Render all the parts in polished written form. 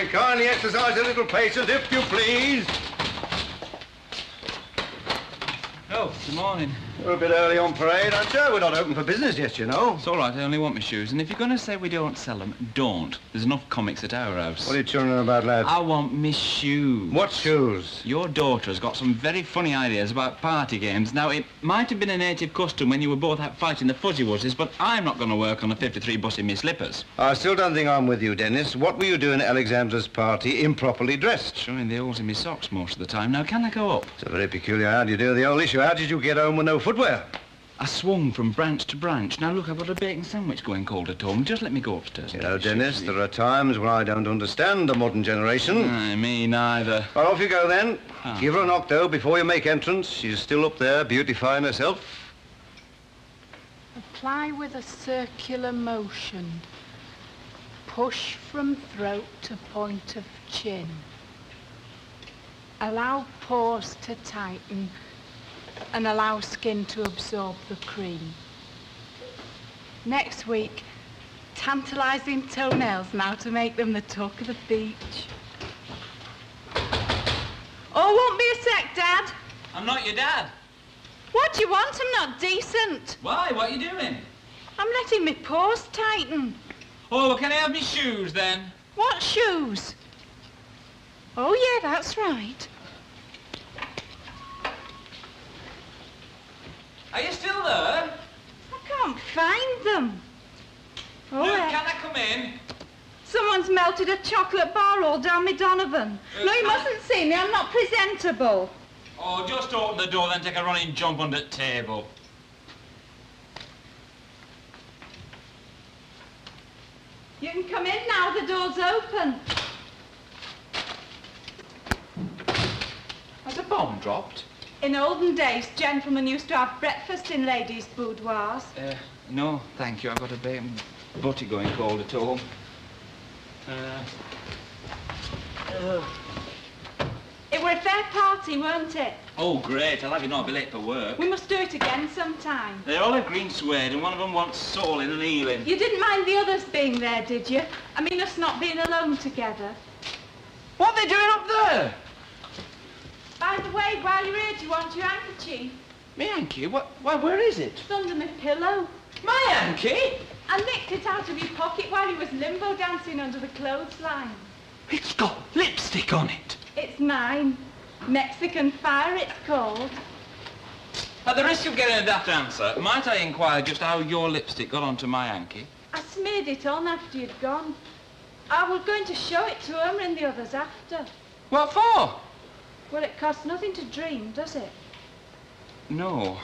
morning. Kindly exercise a little patience, if you please. Oh, good morning. We're a bit early on parade, aren't you? We're not open for business yet, you know. It's all right, I only want my shoes. And if you're going to say we don't sell them, don't. There's enough comics at our house. What are you churning about, lad? I want me shoes. What shoes? Your daughter has got some very funny ideas about party games. Now, it might have been a native custom when you were both out fighting the fuzzy wuzzes, but I'm not going to work on a 53 bus in me slippers. I still don't think I'm with you, Dennis. What were you doing at Alexandra's party, improperly dressed? Showing the holes in my socks most of the time. Now, can I go up? It's a very peculiar how do you do the whole issue. How did you get home with no footwear? I swung from branch to branch. Now, look, I've got a bacon sandwich going cold at home. Just let me go upstairs. You know, Dennis, there are times when I don't understand the modern generation. Aye, me neither. Well, off you go then. Oh. Give her an octo before you make entrance. She's still up there, beautifying herself. Apply with a circular motion. Push from throat to point of chin. Allow pores to tighten and allow skin to absorb the cream. Next week, tantalising toenails now to make them the talk of the beach. Oh, won't be a sec, Dad. I'm not your dad. What do you want? I'm not decent. Why? What are you doing? I'm letting my pores tighten. Oh, well, can I have my shoes then? What shoes? Oh, yeah, that's right. Are you still there? I can't find them. Oh, Luke, yeah. can I come in? Someone's melted a chocolate bar all down my Donovan. No, you mustn't see me. I'm not presentable. Oh, just open the door, then take a running jump under the table. You can come in now. The door's open. Has a bomb dropped? In olden days, gentlemen used to have breakfast in ladies' boudoirs. No, thank you. I've got a bacon butty going cold at home. It were a fair party, weren't it? Oh, great. I'll have you know I'll be late for work. We must do it again sometime. They're all a green suede, and one of them wants soling and healing. You didn't mind the others being there, did you? I mean, us not being alone together. What are they doing up there? By the way, while you're here, do you want your handkerchief? Me hanky? What? Why, where is it? It's under my pillow. My hanky? I nicked it out of your pocket while you was limbo dancing under the clothesline. It's got lipstick on it. It's mine. Mexican Fire, it's called. At the risk of getting a daft answer, might I inquire just how your lipstick got onto my hanky? I smeared it on after you'd gone. I was going to show it to Emma and the others after. What for? Well, it costs nothing to dream, does it? No.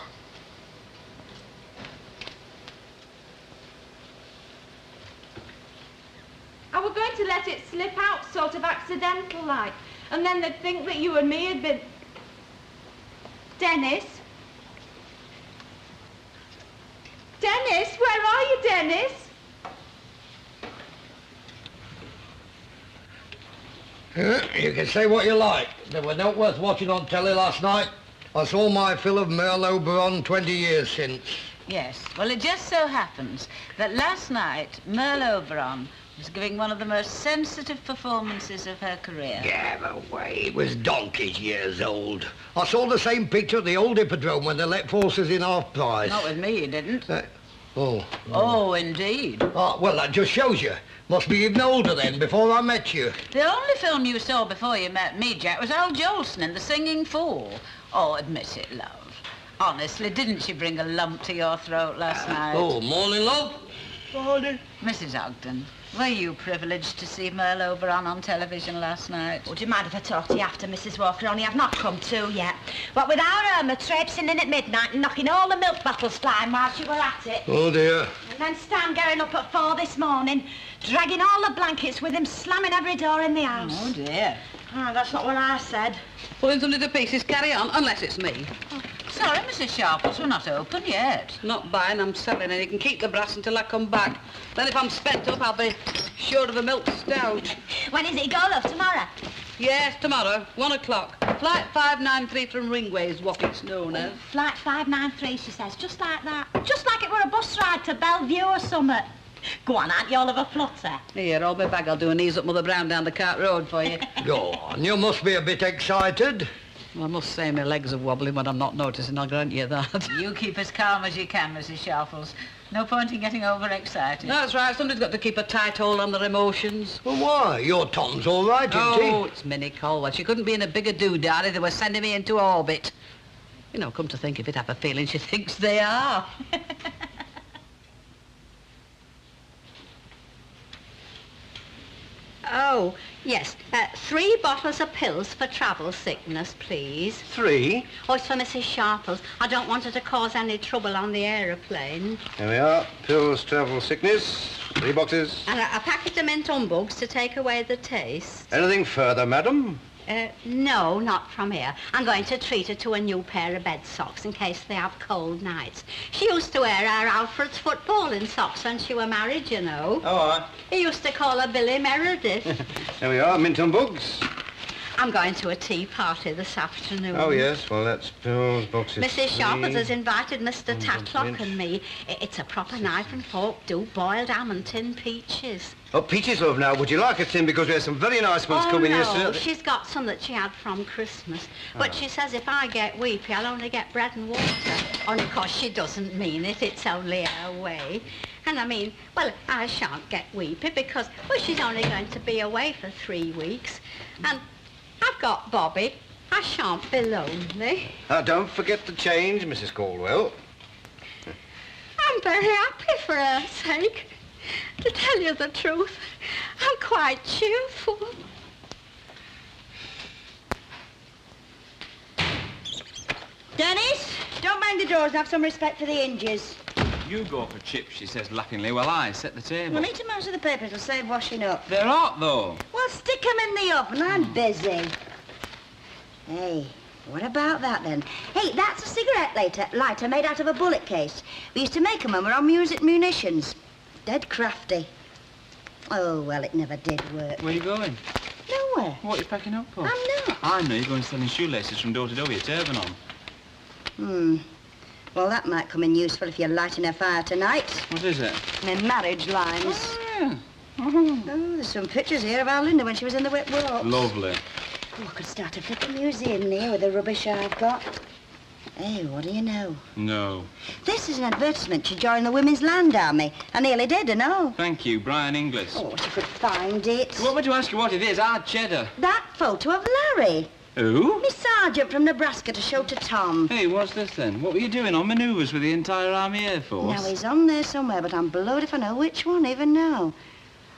I was going to let it slip out sort of accidental-like, and then they'd think that you and me had been... Dennis? Dennis? Where are you, Dennis? You can say what you like. They were not worth watching on telly last night. I saw my fill of Merle-Oberon 20 years since. Yes. Well, it just so happens that last night, Merle-Oberon was giving one of the most sensitive performances of her career. Get away. It was donkey's years old. I saw the same picture at the old Hippodrome when they let horses in half price. Not with me, you didn't. Oh, indeed. Oh, well, that just shows you. Must be even older then, before I met you. The only film you saw before you met me, Jack, was Al Jolson in The Singing Fool. Oh, admit it, love. Honestly, didn't she bring a lump to your throat last night? Oh, morning, love. Morning. Mrs. Ogden, were you privileged to see Merle-Oberon on television last night? Would you mind if I talk to you after, Mrs. Walker? Only I've not come to yet. What with our Irma traipsing in at midnight and knocking all the milk bottles flying while she were at it. Oh, dear. And then Stan getting up at 4 this morning, dragging all the blankets with him, slamming every door in the house. Oh, dear. Oh, that's not what I said. Pulling some little pieces, carry on, unless it's me. Oh, sorry, Mrs. Sharples, we're not open yet. Not buying, I'm selling, and you can keep the brass until I come back. Then if I'm spent up, I'll be sure of a milk stout. When is it go, love? Tomorrow? Yes, tomorrow, 1 o'clock. Flight 593 from Ringway is what it's known as. Flight 593, she says, just like that. Just like it were a bus ride to Bellevue or something. Go on, aren't you all of a flutter? Here, hold my bag. I'll do an ease up Mother Brown down the Cart Road for you. Go on, you must be a bit excited. Well, I must say my legs are wobbling when I'm not noticing, I'll grant you that. You keep as calm as you can, Mrs. Sharples. No point in getting overexcited. That's right, somebody's got to keep a tight hold on their emotions. Well, why? Your Tom's all right, isn't Oh, it's Minnie Colwell. She couldn't be in a bigger doodad. They were sending me into orbit. You know, come to think of it, I have a feeling she thinks they are. Oh, yes. 3 bottles of pills for travel sickness, please. 3. Oh, it's for Mrs. Sharples. I don't want her to cause any trouble on the aeroplane. There we are. Pills, travel, sickness. 3 boxes. And a packet of mint humbugs to take away the taste. Anything further, madam? No, not from here. I'm going to treat her to a new pair of bed socks in case they have cold nights. She used to wear her Alfred's footballing socks when she were married, you know. Oh, all right. He used to call her Billy Meredith. There we are. Mint and bugs. I'm going to a tea party this afternoon. Oh, yes. Well, that's pills, boxes. Mrs. Sharples 3. has invited Mr. Tatlock mint. and me. It's a proper knife and fork do, boiled ham and tinned peaches. Oh, peaches, love, now. Would you like a tin? Because we have some very nice ones coming no, yesterday. she's got some that she had from Christmas. But she says if I get weepy, I'll only get bread and water. Only, of course, she doesn't mean it. It's only her way. And I mean, well, I shan't get weepy because, well, she's only going to be away for 3 weeks. And I've got Bobby. I shan't be lonely. Don't forget the change, Mrs. Caldwell. I'm very happy for her sake. To tell you the truth, I'm quite cheerful. Dennis, don't bang the doors and have some respect for the hinges. You go for chips, she says laughingly, while I set the table. Well, eat them out of the paper, it'll save washing up. They're hot, though. Well, stick them in the oven, I'm busy. Hey, what about that, then? Hey, that's a cigarette lighter made out of a bullet case. We used to make them when we were on munitions. Dead crafty. Oh, well, it never did work. Where are you going? Nowhere. What are you packing up for? I'm not. I know you're going selling shoelaces from door to door with your turban on. Well, that might come in useful if you're lighting a fire tonight. What is it? My marriage lines. Oh, yeah. Oh, there's some pictures here of our Linda when she was in the Whip Walks. Lovely. Oh, I could start a flipping museum here with the rubbish I've got. Hey, what do you know? No. This is an advertisement to join the Women's Land Army. I nearly did, I know. Thank you, Brian Inglis. Oh, if you could find it. You want me to ask you what it is? Hard cheddar. That photo of Larry. Who? Miss Sergeant from Nebraska to show to Tom. Hey, what's this then? What were you doing on manoeuvres with the entire Army Air Force? Now, he's on there somewhere, but I'm blowed if I know which one even now.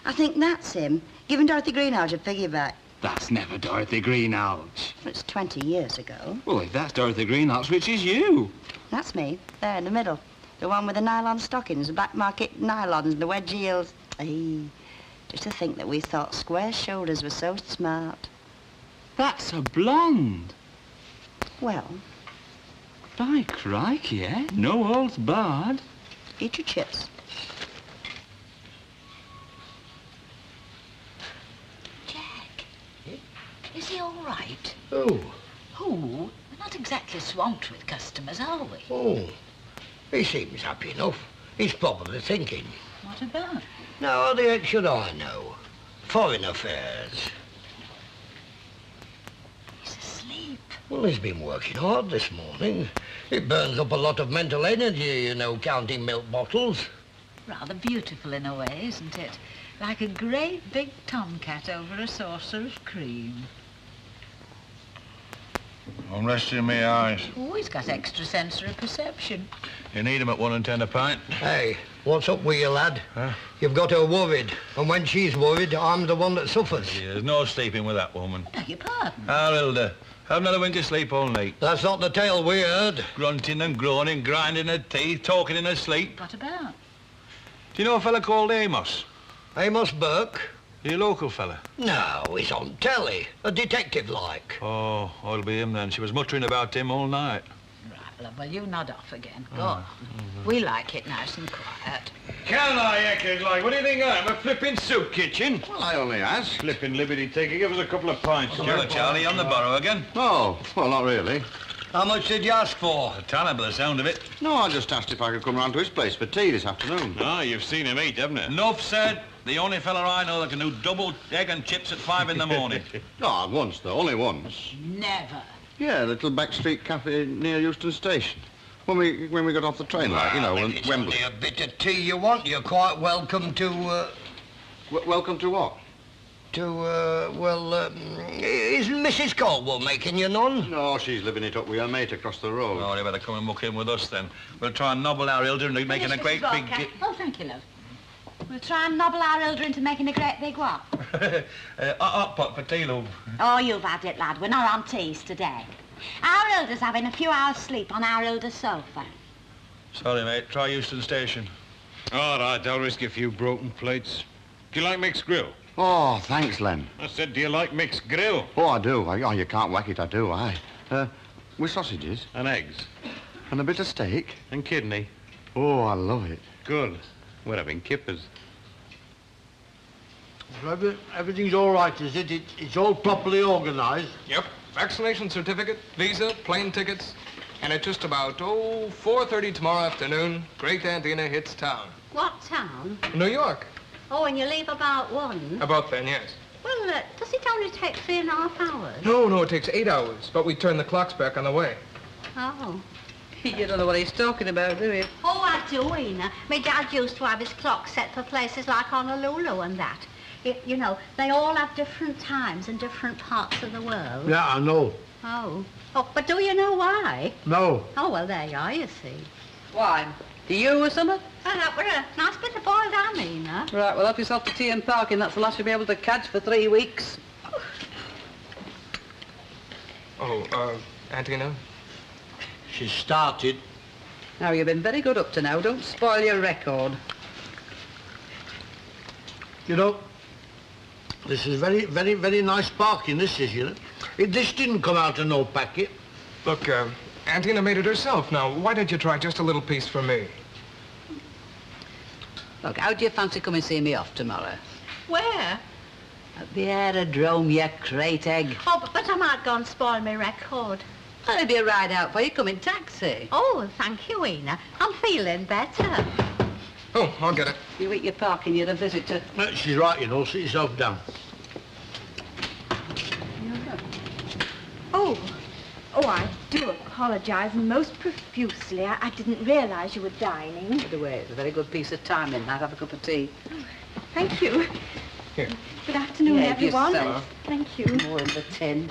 I think that's him. Giving Dorothy Greenhalgh a piggyback. That's never Dorothy Greenhalgh. It's 20 years ago. Well, if that's Dorothy Greenhalgh, which is you? That's me, there in the middle. The one with the nylon stockings, the black market nylons, the wedge heels. Hey, just to think that we thought square shoulders were so smart. That's a blonde. Well, By crikey, eh? No holds barred. eat your chips. Jack, is he all right? Oh, Oh, we're not exactly swamped with customers, are we? oh. He seems happy enough. He's probably thinking, What about? now how the heck should I know? Foreign affairs. He's asleep. Well, he's been working hard this morning. It burns up a lot of mental energy, you know, counting milk bottles. Rather beautiful in a way, isn't it? Like a great big tomcat over a saucer of cream. I'm resting my eyes. Oh, he's got extrasensory perception. You need 'em at 1 and 10 a pint. Hey, what's up with you, lad? Huh? You've got her worried, and when she's worried, I'm the one that suffers. There's no sleeping with that woman. Beg your pardon. Ah, Hilda, haven't had a wink of sleep all night. That's not the tale we heard. Grunting and groaning, grinding her teeth, talking in her sleep. What about? Do you know a fella called Amos? Amos Burke? You a local fella? No, he's on telly. A detective like. Oh, it'll be him then. She was muttering about him all night. Right, love, well, you nod off again. Go on. We like it nice and quiet. Can I, Eckers, like? What do you think I'm? A flipping soup kitchen? Well, I only asked. Flipping liberty taker. Give us a couple of pints, Sure, Charlie, on the borrow again. Oh, well, not really. How much did you ask for? A tenner by the sound of it. No, I just asked if I could come round to his place for tea this afternoon. Ah, you've seen him eat, haven't you? Enough said. The only fella I know that can do double egg and chips at 5 in the morning. No, once, though. Only once. Never. Yeah, a little back street cafe near Euston Station. When we got off the train, like, you know, If when it's Wembley. only a bit of tea you want, you're quite welcome to, Welcome to what? isn't Mrs. Caldwell making you none? No, she's living it up with her mate across the road. Oh, you better come and muck in with us then. We'll try and nobble our Hilda into making a great big... Oh, thank you, love. We'll try and nobble our Hilda into making a great big what? hot pot for tea, love. Oh, you've had it, lad. We're not on teas today. Our Hilda's having a few hours' sleep on our Hilda's sofa. Sorry, mate. Try Euston Station. All right, I'll risk a few broken plates. Do you like mixed grill? Oh, thanks, Len. I said, do you like mixed grill? Oh, I do. Oh, you can't whack it, I do, aye. With sausages. And eggs. And a bit of steak. And kidney. Oh, I love it. Good. We're having kippers. Everything's all right, is it? It's all properly organised. Yep. Vaccination certificate, visa, plane tickets. And at just about, 4:30 tomorrow afternoon, Great Aunt Ina hits town. What town? New York. Oh, and you leave about 1? About then, yes. Well, does it only take 3.5 hours? No, it takes 8 hours, but we turn the clocks back on the way. Oh. You don't know what he's talking about, do you? Oh, I do, Ina. My dad used to have his clock set for places like Honolulu and that. You know, they all have different times in different parts of the world. Yeah, I know. Oh. Oh, but do you know why? No. Oh, well, there you are, you see. Why? Do you or something? Well, that were a nice bit of boiled ham, Ina. Right, well, help yourself to tea and parking. That's the last you'll be able to catch for 3 weeks. Oh, Aunt Ina? She's started. Now, you've been very good up to now. Don't spoil your record. You know, this is very, very, very nice parking, this is, you know. This didn't come out of no packet. Look, Aunt Ina made it herself. Now, why don't you try just a little piece for me? Look, how do you fancy coming and see me off tomorrow? Where? At the aerodrome, you crate egg. Oh, but I might go and spoil my record. Well, it'll be a ride out for you. Come in taxi. Oh, thank you, Ina. I'm feeling better. Oh, I'll get it. You eat your parking, you're a visitor. She's right, you know. Sit yourself down. Oh, I do apologise most profusely. I didn't realise you were dining. By the way, it's a very good piece of timing. I'd have a cup of tea. Thank you. Here. Good afternoon, Yeah, everyone. yourself. Thank you. More in the tin.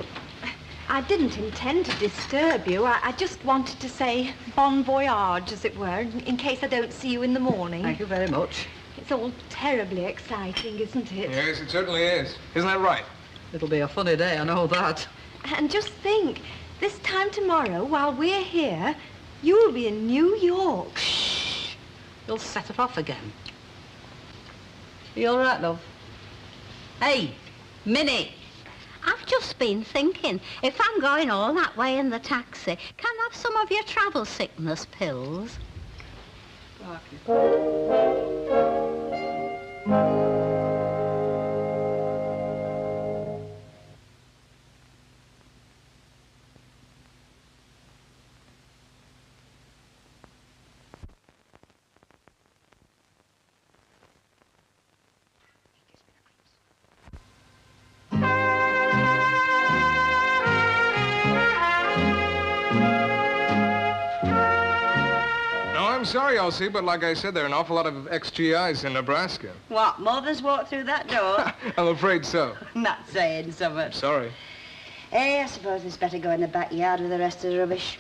I didn't intend to disturb you. I just wanted to say bon voyage, as it were, in case I don't see you in the morning. Thank you very much. It's all terribly exciting, isn't it? Yes, it certainly is. Isn't that right? It'll be a funny day, I know that. And just think, this time tomorrow, while we're here, you'll be in New York. Shh. You'll set it off again. You all right, love? Hey, Minnie. I've just been thinking, if I'm going all that way in the taxi, can I have some of your travel sickness pills? I'm sorry, Elsie, but like I said, there are an awful lot of ex-GIs in Nebraska. What, mothers walk through that door? I'm afraid so. Not saying something. Sorry. I suppose it's better go in the backyard with the rest of the rubbish.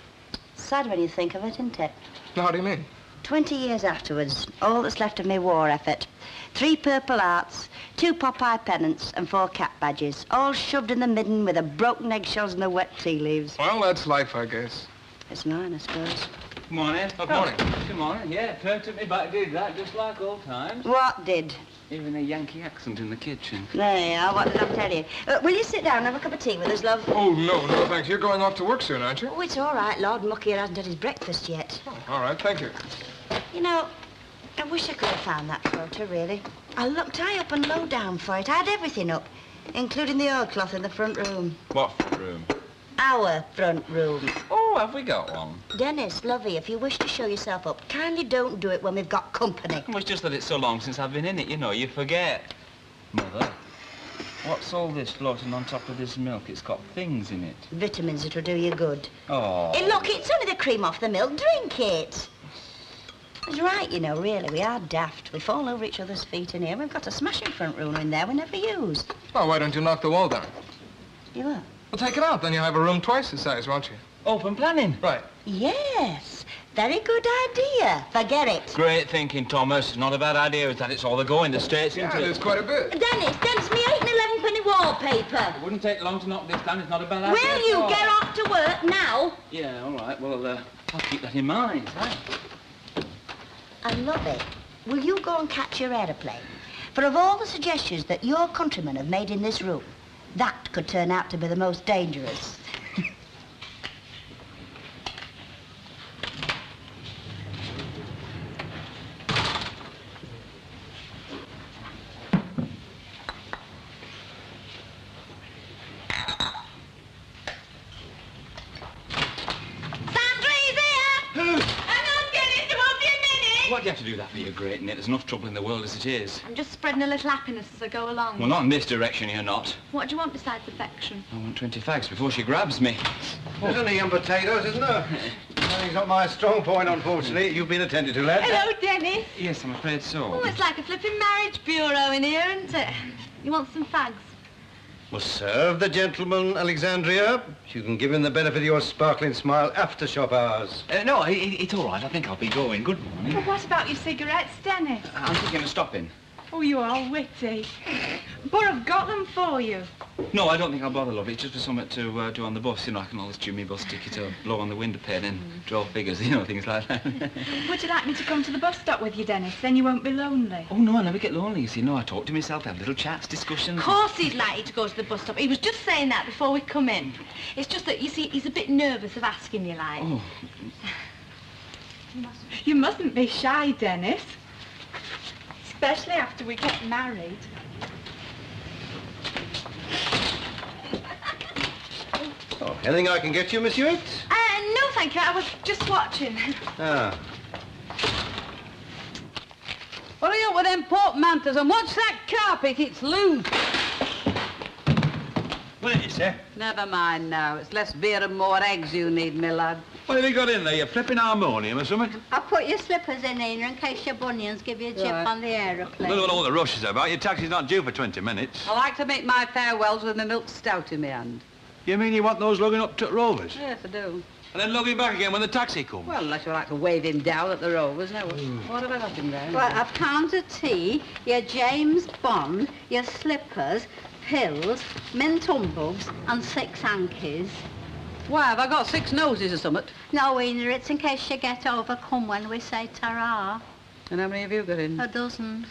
Sad when you think of it, isn't it? How do you mean? 20 years afterwards, all that's left of my war effort. 3 Purple Hearts, 2 Popeye pennants, and 4 cap badges, all shoved in the midden with the broken eggshells and the wet tea leaves. Well, that's life, I guess. It's mine, I suppose. Good morning. Good morning. Good morning. Yeah, Pert took me back, did that, just like old times. What did? Even a Yankee accent in the kitchen. There you are, what did I tell you? Will you sit down and have a cup of tea with us, love? Oh, no, thanks. You're going off to work soon, aren't you? Oh, it's all right. Lord Mucky hasn't had his breakfast yet. Oh, all right, thank you. You know, I wish I could have found that photo, really. I looked high up and low down for it. I had everything up, including the oilcloth in the front room. What room? Our front room. Oh, Oh, have we got one? Dennis, lovey, if you wish to show yourself up, kindly don't do it when we've got company. Well, it's just that it's so long since I've been in it, you know, you forget. Mother, what's all this floating on top of this milk? It's got things in it. Vitamins that'll do you good. Oh. Hey, look, it's only the cream off the milk. Drink it. It's right, you know, really. We are daft. We fall over each other's feet in here. We've got a smashing front room in there we never use. Well, why don't you knock the wall down? You will? Well, take it out. Then you'll have a room twice the size, won't you? Open planning. Right. Yes. Very good idea. Forget it. Great thinking, Thomas. It's not a bad idea, is that? It's all the go in the States, isn't Yeah, it? there's quite a bit. Dennis, me 8 and 11 penny wallpaper. It wouldn't take long to knock this down. It's not a bad idea. Will you get off to work now? Yeah, all right. Well, I'll keep that in mind. Right. I love it. Will you go and catch your aeroplane? For of all the suggestions that your countrymen have made in this room, that could turn out to be the most dangerous. Why do you have to do that for your great net? There's enough trouble in the world as it is. I'm just spreading a little happiness as I go along. Well, not in this direction, you're not. What do you want besides affection? I want 20 fags before she grabs me. There's only young potatoes, isn't there? It's not my strong point, unfortunately. You've been attended to, lad. Hello, Dennis. Yes, I'm afraid so. Oh, it's like a flipping marriage bureau in here, isn't it? You want some fags? Well, serve the gentleman, Alexandria. You can give him the benefit of your sparkling smile after shop hours. No, it's all right. I think I'll be going. Good morning. But what about your cigarettes, Dennis? I'm thinking of stopping. Oh, you are witty. But I've got them for you. No, I don't think I'll bother, love. It's just for something to do on the bus. You know, I can always chew me bus ticket or blow on the window pane and draw figures, you know, things like that. Would you like me to come to the bus stop with you, Dennis? Then you won't be lonely. Oh, no, I never get lonely, you see. No, I talk to myself, have little chats, discussions. Of course he'd like you to go to the bus stop. He was just saying that before we come in. It's just that, you see, he's a bit nervous of asking you, like. Oh. You mustn't be shy, Dennis. Especially after we get married. Oh, anything I can get you, Miss Hewitt? No, thank you. I was just watching. Ah. Hurry up with them portmanteaus and watch that carpet, it's loose. What is it, sir? Never mind now. It's less beer and more eggs you need, my lad. What have you got in there? Your flipping harmonium or something? I'll put your slippers in here in case your bunions give you a chip Right. on the aeroplane. Look at all the rush is about. Your taxi's not due for 20 minutes. I like to make my farewells with my milk stout in my hand. You mean you want those lugging up to Rovers? Yes, I do. And then lugging back again when the taxi comes? Well, unless you like to wave him down at the Rovers. Now, what have I got in there? Well, I've counted tea, your James Bond, your slippers, pills, mint humbugs, and 6 hankies. Why, have I got 6 noses or something? No, Ena, it's in case you get overcome when we say ta-ra. And how many have you got in? A dozen.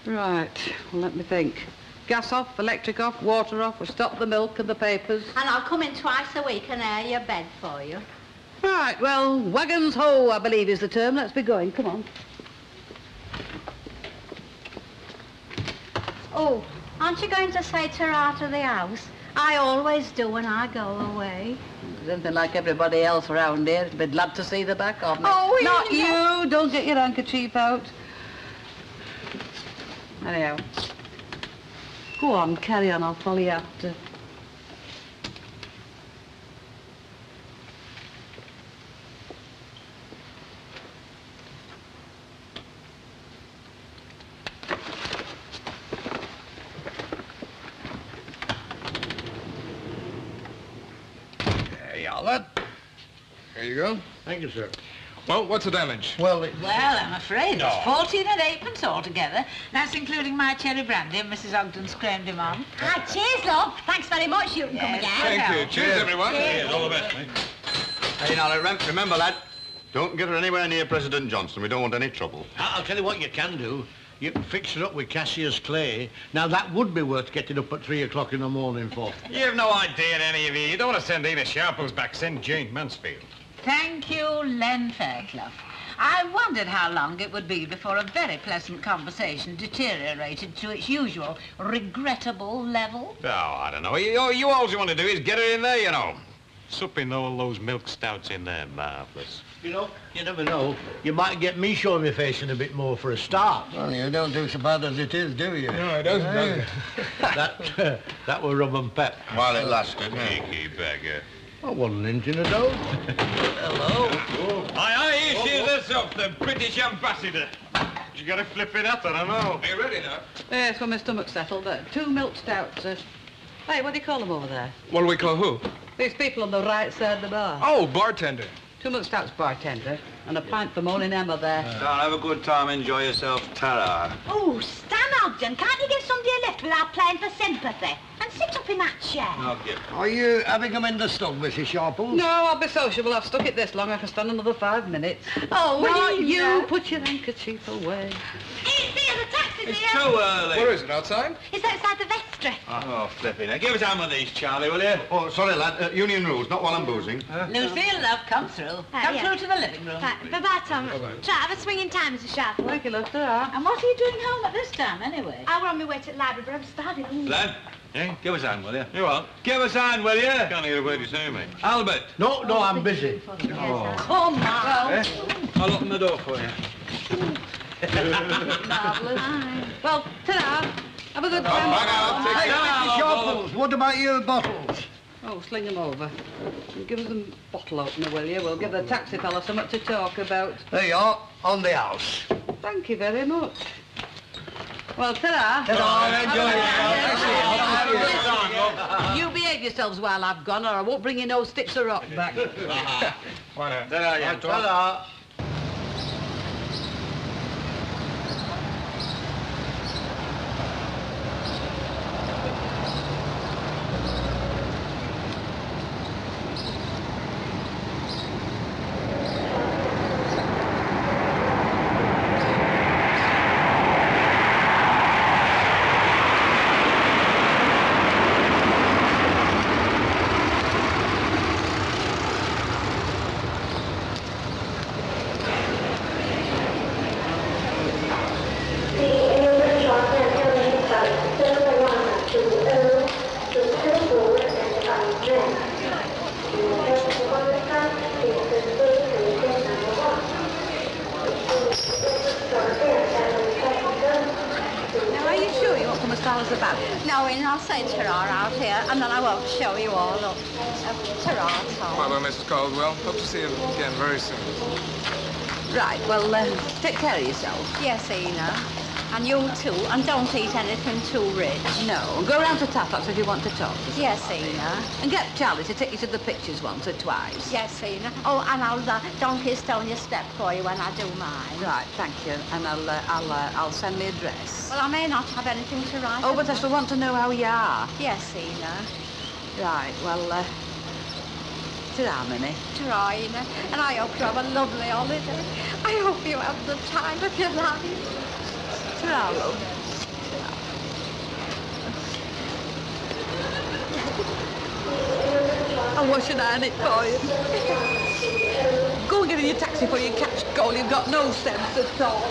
Right, well, let me think. Gas off, electric off, water off, we'll stop the milk and the papers. And I'll come in twice a week and air your bed for you. Right, well, wagons ho, I believe is the term. Let's be going, come on. Oh, aren't you going to say ta-ra to the house? I always do when I go away. There's anything like everybody else around here. I'd be glad to see the back of me. Oh, Not you! Don't get your handkerchief out. Anyhow. Go on, carry on, I'll follow you after. There you are, lad. Here you go. Thank you, sir. Well, what's the damage? Well, Well, I'm afraid it's 14 and 8pence altogether. That's including my cherry brandy and Mrs. Ogden's creme de menthe. Ah, cheers, love. Thanks very much. You can come again. Thank you. Cheers, everyone. Cheers, all the best, mate. Hey, now, remember, lad, don't get her anywhere near President Johnson. We don't want any trouble. I'll tell you what you can do. You can fix her up with Cassius clay. Now, that would be worth getting up at 3 o'clock in the morning for. You've no idea, any of you. You don't want to send Ena Sharples back. Send Jane Mansfield. Thank you, Len Fairclough. I wondered how long it would be before a very pleasant conversation deteriorated to its usual regrettable level. Oh, I don't know. All you want to do is get her in there, you know. Supping all those milk stouts in there, marvellous. You know, you never know. You might get me showing my face in a bit more for a start. Well, you don't do so bad as it is, do you? No, it doesn't, does it? That were rum and pep. While it lasted. Cheeky beggar. I wasn't inching a dough. Hello. Aye, here she is herself, the British ambassador. You got a flipping hat on, I know. Are you ready now? Yes, when my stomach's settled. 2 milk stouts. Hey, what do you call them over there? What do we call who? These people on the right side of the bar. Oh, bartender. 2 milk stouts, bartender, and a pint for Moaning Emma there. Don't have a good time, enjoy yourself, ta-ra. Oh, Stan Ogden, can't you get somebody a lift without playing for sympathy? And sit up in that chair. Okay. Are you having them in the stug, Mrs. Sharples? No, I'll be sociable. I've stuck it this long. I can stand another 5 minutes. Oh, Not will you. Put your handkerchief away. It's here, the taxi's It's here. too early. Where is it, outside? It's outside the vestry. Oh, flipping it. Give us hand with these, Charlie, will you? Oh, sorry, lad. Union rules, not while I'm boozing. Lucille, love, come through. Come yeah. through to the living room. Bye-bye, Tom. Try have a swinging time, Mrs. Sharple. Thank you, love. Ta-ra. And what are you doing home at this time, anyway? I were on my way to the library, but I'm starving. Len, give us hand, will you? You what? Give us hand, will you? Can't hear a word you say, mate. Albert. No, I'm busy. Oh. Come on. Eh? I'll open the door for you. Marvellous. Well, ta-ra. Have a good time. Hey, Mrs. Sharples, what about your bottles? Oh, sling them over. And give us a bottle opener, will you? We'll give the taxi fella something to talk about. There you are, on the house. Thank you very much. Well, ta-ra. Ta-ra, You behave yourselves while I've gone, or I won't bring you no sticks of rock back. Why not? Ta-ra. Now, are you sure you won't come as far as the back? No, and I'll say ta-ra out here, and then I won't show you all. Look, ta-ra, Tom. Bye-bye, Mrs. Caldwell. Hope to see you again very soon. Right, well, take care of yourself. Yes, Ina. And you too, and don't eat anything too rich. No, and go round to Taffats if you want to talk to Yes, Ina. And get Charlie to take you to the pictures once or twice. Yes, Ina. Oh, and I'll donkey stone your step for you when I do mine. Right, thank you. And I'll send the address. Well, I may not have anything to write. Oh, but I still want to know how you are. Yes, Ina. Right, well, ta-ra, Minnie. Ta-ra, Ina. And I hope you have a lovely holiday. I hope you have the time of your life. Ta-ra, love. And what should I have it for you? Go and get in your taxi before you catch cold. You've got no sense at all.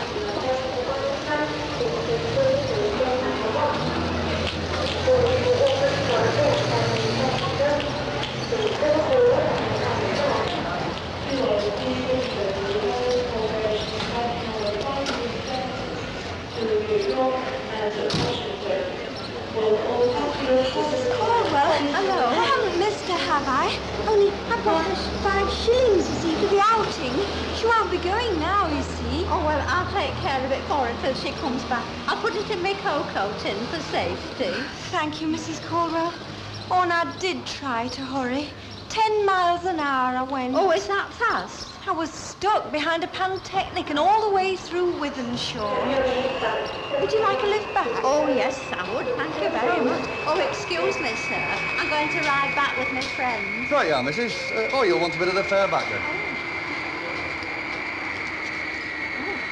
Caldwell, hello. I haven't missed her, have I? Only I brought her 5 shillings, you see, for the outing. She won't be going now, you see. Oh, well, I'll take care of it for her till she comes back. I'll put it in my cocoa tin for safety. Thank you, Mrs. Caldwell. Oh, and I did try to hurry. 10 miles an hour I went. Oh, is that fast? I was stuck behind a pantechnic and all the way through Wythenshawe. Would you like a lift back? Oh, yes, I would. Thank you very much. Oh, excuse me, sir. I'm going to ride back with my friends. Right, yeah, missus. You'll want a bit of the fare back then.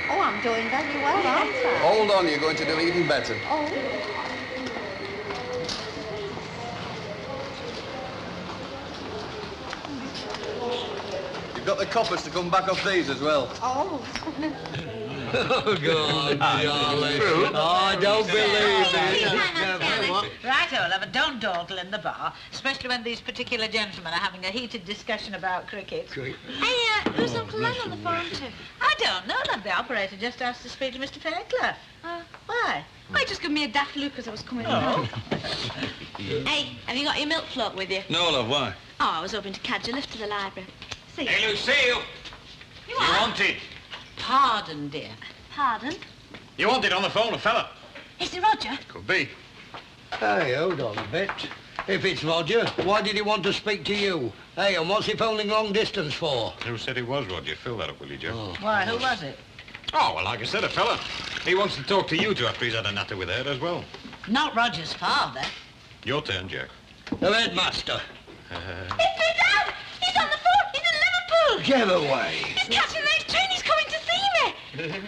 Oh, I'm doing very well, aren't I? Hold on, you're going to do even better. Oh. You've got the coppers to come back off these as well. Oh. Oh, God, darling. Oh, I don't believe it. Right, Oliver, don't dawdle in the bar, especially when these particular gentlemen are having a heated discussion about cricket. Hey, who's Uncle Len on the phone to? I don't know, love. The operator just asked to speak to Mr. Fairclough. Why? Well, he just gave me a daft look as I was coming along. Hey, have you got your milk float with you? No, love, why? Oh, I was hoping to catch a lift to the library. See you. Hey, Lucille! You You wanted? Pardon, dear. Pardon? You wanted on the phone, a fella. Is it Roger? Could be. Hey, hold on a bit. If it's Roger, why did he want to speak to you? Hey, and what's he phoning long distance for? Who said it was Roger? Fill that up, will you, Jeff? Why, who was it? Oh, well, like I said, a fella. He wants to talk to you two after he's had a natter with her as well. Not Roger's father. Your turn, Jack. The headmaster. It's my dad! He's on the phone! He's in Liverpool! Get away. He's catching the next train! He's coming to see me!